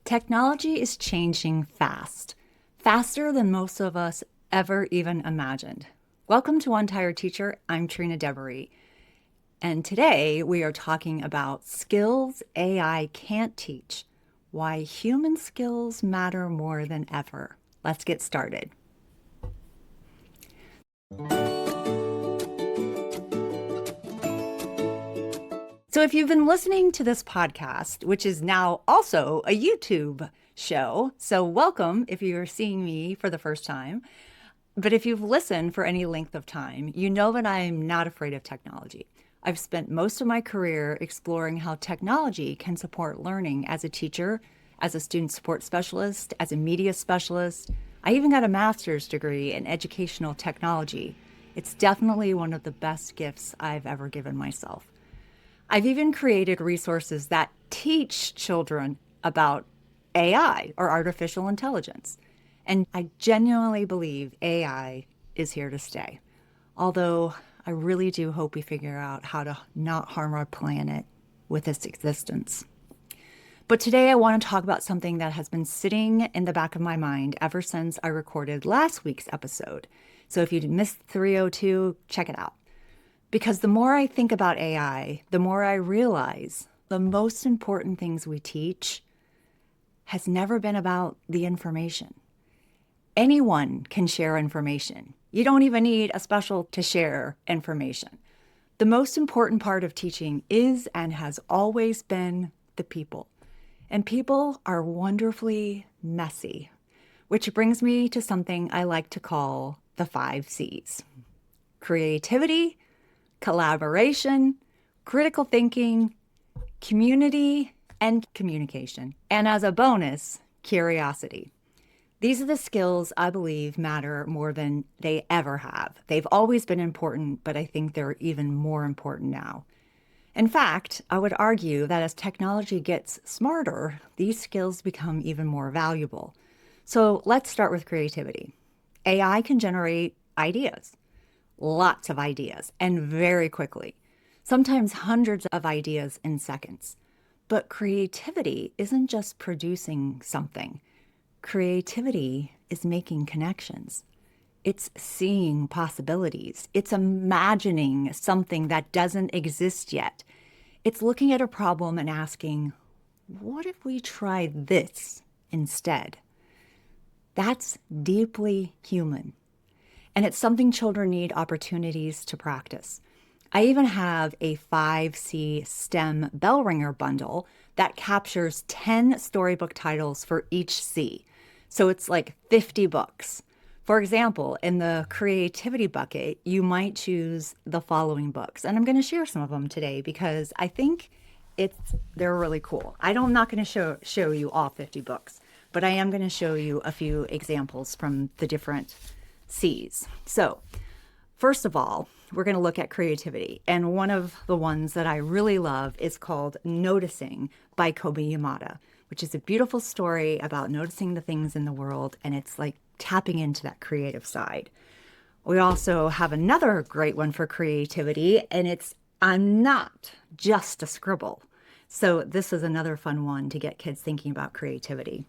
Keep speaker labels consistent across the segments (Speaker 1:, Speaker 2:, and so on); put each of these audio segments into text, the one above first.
Speaker 1: Technology is changing fast, faster than most of us ever even imagined. Welcome to One Tired Teacher. I'm Trina Devery, and today we are talking about skills AI can't teach, why human skills matter more than ever. Let's get started. So if you've been listening to this podcast, which is now also a YouTube show, so welcome if you're seeing me for the first time. But if you've listened for any length of time, you know that I'm not afraid of technology. I've spent most of my career exploring how technology can support learning as a teacher, as a student support specialist, as a media specialist. I even got a master's degree in educational technology. It's definitely one of the best gifts I've ever given myself. I've even created resources that teach children about AI or artificial intelligence. And I genuinely believe AI is here to stay. Although I really do hope we figure out how to not harm our planet with its existence. But today I want to talk about something that has been sitting in the back of my mind ever since I recorded last week's episode. So if you missed 302, check it out. Because the more I think about AI, the more I realize the most important things we teach has never been about the information. Anyone can share information. You don't even need a special to share information. The most important part of teaching is and has always been the people. And people are wonderfully messy, which brings me to something I like to call the 5 C's. Creativity, collaboration, critical thinking, community, and communication. And as a bonus, curiosity. These are the skills I believe matter more than they ever have. They've always been important, but I think they're even more important now. In fact, I would argue that as technology gets smarter, these skills become even more valuable. So let's start with creativity. AI can generate ideas. Lots of ideas, and very quickly, sometimes hundreds of ideas in seconds. But creativity isn't just producing something. Creativity is making connections. It's seeing possibilities. It's imagining something that doesn't exist yet. It's looking at a problem and asking, what if we tried this instead? That's deeply human. And it's something children need opportunities to practice. I even have a 5C STEM bell ringer bundle that captures 10 storybook titles for each C. So it's like 50 books. For example, in the creativity bucket, you might choose the following books. And I'm going to share some of them today because I think they're really cool. I'm not going to show you all 50 books, but I am going to show you a few examples from the different C's. So first of all, we're going to look at creativity. And one of the ones that I really love is called Noticing by Kobe Yamada, which is a beautiful story about noticing the things in the world. And it's like tapping into that creative side. We also have another great one for creativity, and it's I'm not just a scribble. So this is another fun one to get kids thinking about creativity.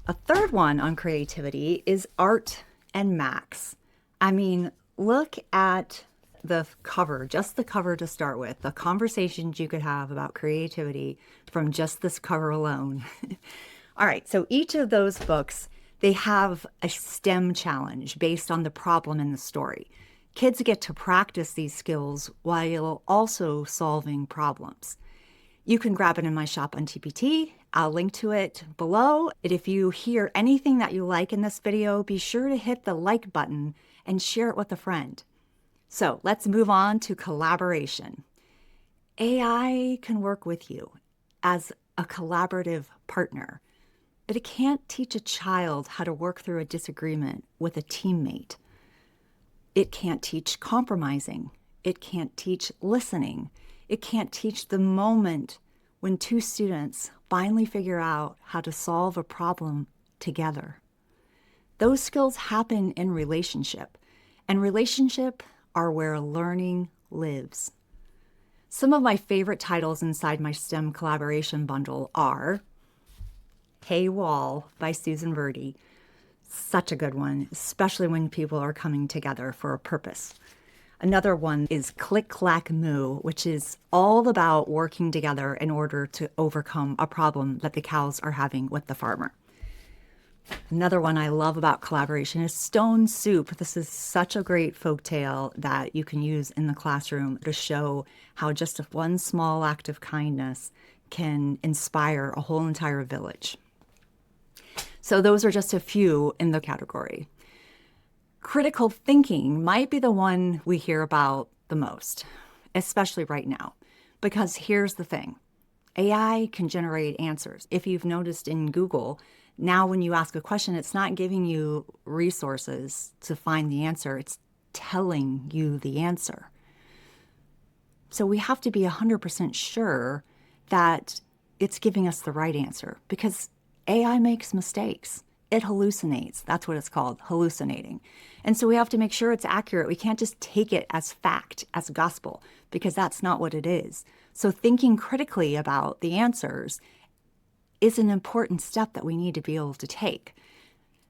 Speaker 1: A third one on creativity is Art and Max. I mean, look at the cover, just the cover to start with, the conversations you could have about creativity from just this cover alone. All right, so each of those books, they have a STEM challenge based on the problem in the story. Kids get to practice these skills while also solving problems. You can grab it in my shop on TPT. I'll link to it below. And if you hear anything that you like in this video, be sure to hit the like button and share it with a friend. So let's move on to collaboration. AI can work with you as a collaborative partner, but it can't teach a child how to work through a disagreement with a teammate. It can't teach compromising. It can't teach listening. It can't teach the moment when two students finally figure out how to solve a problem together. Those skills happen in relationship, and relationship are where learning lives. Some of my favorite titles inside my STEM collaboration bundle are Hey Wall by Susan Verdi. Such a good one, especially when people are coming together for a purpose. Another one is Click Clack Moo, which is all about working together in order to overcome a problem that the cows are having with the farmer. Another one I love about collaboration is Stone Soup. This is such a great folktale that you can use in the classroom to show how just one small act of kindness can inspire a whole entire village. So those are just a few in the category. Critical thinking might be the one we hear about the most, especially right now, because here's the thing. AI can generate answers. If you've noticed in Google, now when you ask a question, it's not giving you resources to find the answer. It's telling you the answer. So we have to be 100% sure that it's giving us the right answer, because AI makes mistakes. It hallucinates. That's what it's called, hallucinating. And so we have to make sure it's accurate. We can't just take it as fact, as gospel, because that's not what it is. So thinking critically about the answers is an important step that we need to be able to take.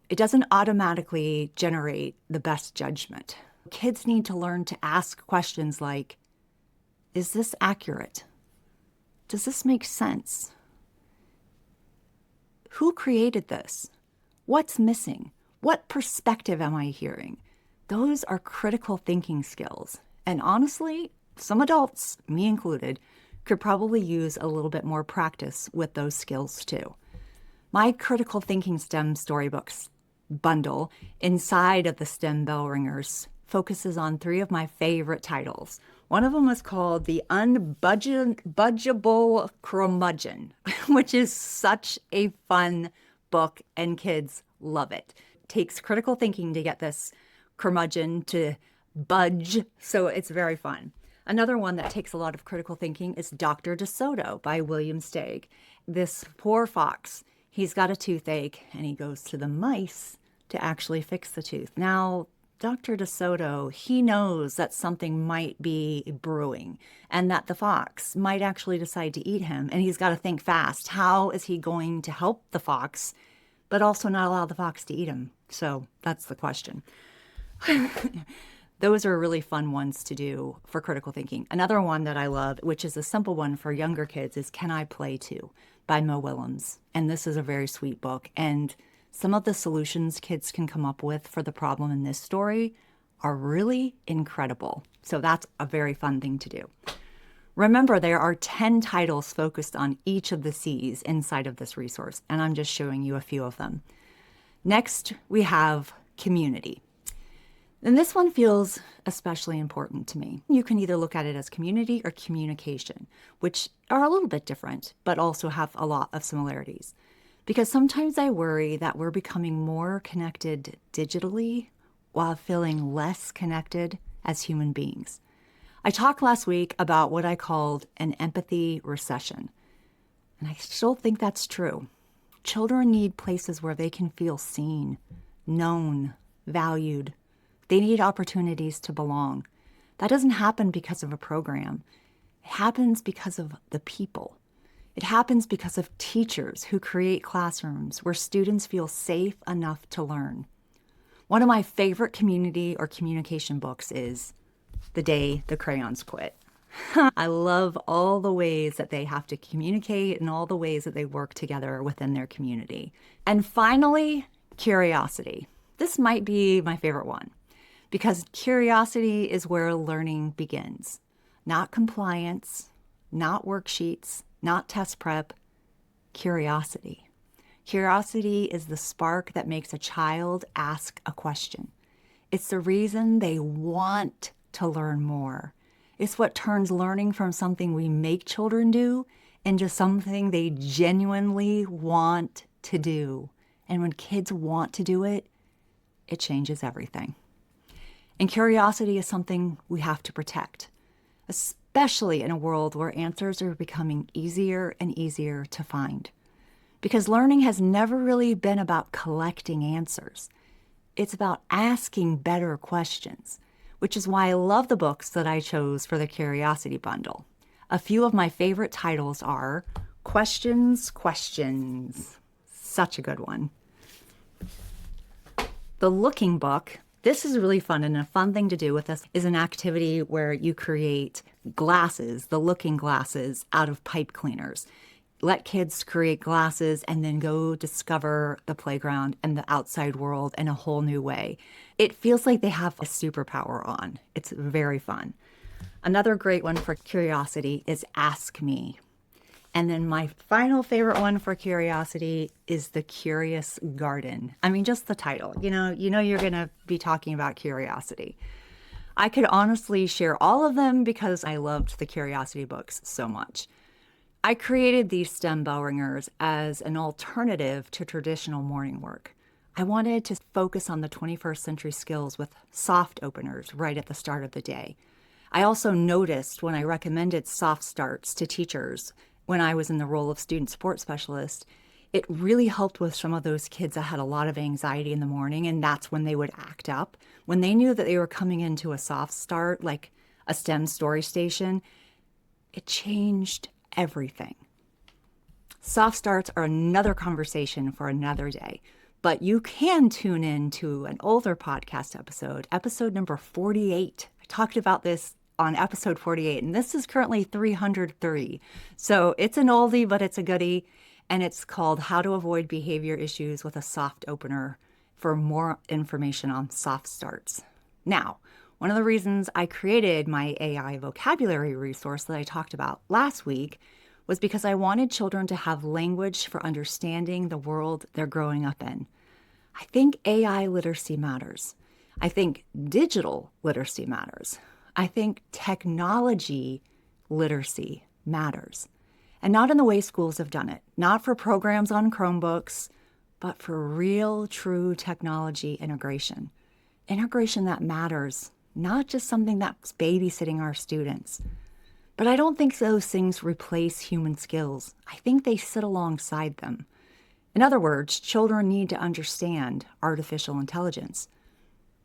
Speaker 1: It doesn't automatically generate the best judgment. Kids need to learn to ask questions like, is this accurate? Does this make sense? Who created this? What's missing? What perspective am I hearing? Those are critical thinking skills. And honestly, some adults, me included, could probably use a little bit more practice with those skills too. My critical thinking STEM storybooks bundle inside of the STEM Bell Ringers focuses on 3 of my favorite titles. One of them is called The Unbudgeable Curmudgeon, which is such a fun book and kids love it. It takes critical thinking to get this curmudgeon to budge, so it's very fun. Another one that takes a lot of critical thinking is Dr. DeSoto by William Steig. This poor fox, he's got a toothache and he goes to the mice to actually fix the tooth. Now, Dr. DeSoto, he knows that something might be brewing and that the fox might actually decide to eat him, and he's got to think fast. How is he going to help the fox, but also not allow the fox to eat him? So that's the question. Those are really fun ones to do for critical thinking. Another one that I love, which is a simple one for younger kids, is Can I Play Too by Mo Willems. And this is a very sweet book. And some of the solutions kids can come up with for the problem in this story are really incredible. So that's a very fun thing to do. Remember, there are 10 titles focused on each of the C's inside of this resource, and I'm just showing you a few of them. Next, we have community. And this one feels especially important to me. You can either look at it as community or communication, which are a little bit different, but also have a lot of similarities. Because sometimes I worry that we're becoming more connected digitally while feeling less connected as human beings. I talked last week about what I called an empathy recession, and I still think that's true. Children need places where they can feel seen, known, valued. They need opportunities to belong. That doesn't happen because of a program. It happens because of the people. It happens because of teachers who create classrooms where students feel safe enough to learn. One of my favorite community or communication books is The Day the Crayons Quit. I love all the ways that they have to communicate and all the ways that they work together within their community. And finally, curiosity. This might be my favorite one, because curiosity is where learning begins. Not compliance, not worksheets, not test prep, curiosity. Curiosity is the spark that makes a child ask a question. It's the reason they want to learn more. It's what turns learning from something we make children do into something they genuinely want to do. And when kids want to do it, it changes everything. And curiosity is something we have to protect, especially in a world where answers are becoming easier and easier to find. Because learning has never really been about collecting answers. It's about asking better questions, which is why I love the books that I chose for the Curiosity Bundle. A few of my favorite titles are Questions, Questions, such a good one. The looking book. This is really fun, and a fun thing to do with this is an activity where you create glasses, the looking glasses, out of pipe cleaners. Let kids create glasses and then go discover the playground and the outside world in a whole new way. It feels like they have a superpower on. It's very fun. Another great one for curiosity is Ask Me. And then my final favorite one for curiosity is The Curious Garden. I mean, just the title. You know you're going to be talking about curiosity. I could honestly share all of them because I loved the curiosity books so much. I created these STEM bell ringers as an alternative to traditional morning work. I wanted to focus on the 21st century skills with soft openers right at the start of the day. I also noticed when I recommended soft starts to teachers when I was in the role of student support specialist, it really helped with some of those kids that had a lot of anxiety in the morning, and that's when they would act up. When they knew that they were coming into a soft start, like a STEM story station, it changed everything. Soft starts are another conversation for another day, but you can tune in to an older podcast episode number 48. I talked about this on episode 48, and this is currently 303. So it's an oldie, but it's a goodie, and it's called How to Avoid Behavior Issues with a Soft Opener for more information on soft starts. Now, one of the reasons I created my AI vocabulary resource that I talked about last week was because I wanted children to have language for understanding the world they're growing up in. I think AI literacy matters. I think digital literacy matters. I think technology literacy matters. And not in the way schools have done it, not for programs on Chromebooks, but for real, true technology integration. Integration that matters, not just something that's babysitting our students. But I don't think those things replace human skills. I think they sit alongside them. In other words, children need to understand artificial intelligence,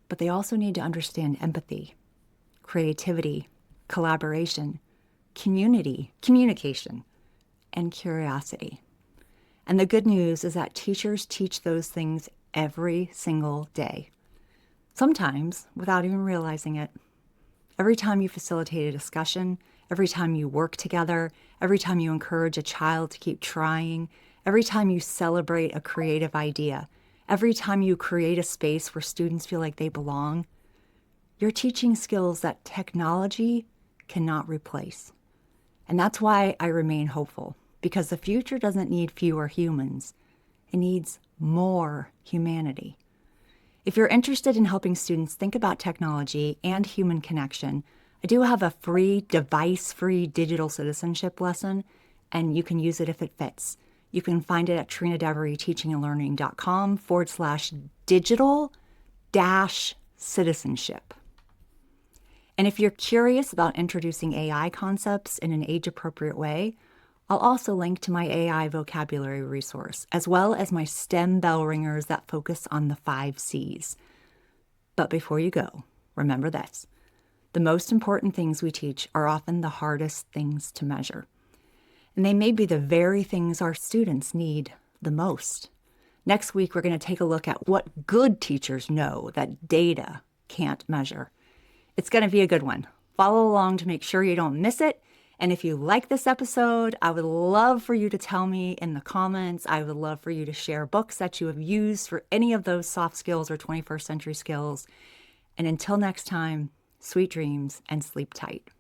Speaker 1: but they also need to understand empathy, creativity, collaboration, communication, and curiosity. And the good news is that teachers teach those things every single day, sometimes without even realizing it. Every time you facilitate a discussion, every time you work together, every time you encourage a child to keep trying, every time you celebrate a creative idea, every time you create a space where students feel like they belong, you're teaching skills that technology cannot replace. And that's why I remain hopeful, because the future doesn't need fewer humans. It needs more humanity. If you're interested in helping students think about technology and human connection, I do have a free, device-free digital citizenship lesson, and you can use it if it fits. You can find it at trinadevery.com/digital-citizenship. And if you're curious about introducing AI concepts in an age-appropriate way, I'll also link to my AI vocabulary resource, as well as my STEM bell ringers that focus on the 5 C's. But before you go, remember this. The most important things we teach are often the hardest things to measure. And they may be the very things our students need the most. Next week, we're going to take a look at what good teachers know that data can't measure. It's going to be a good one. Follow along to make sure you don't miss it. And if you like this episode, I would love for you to tell me in the comments. I would love for you to share books that you have used for any of those soft skills or 21st century skills. And until next time, sweet dreams and sleep tight.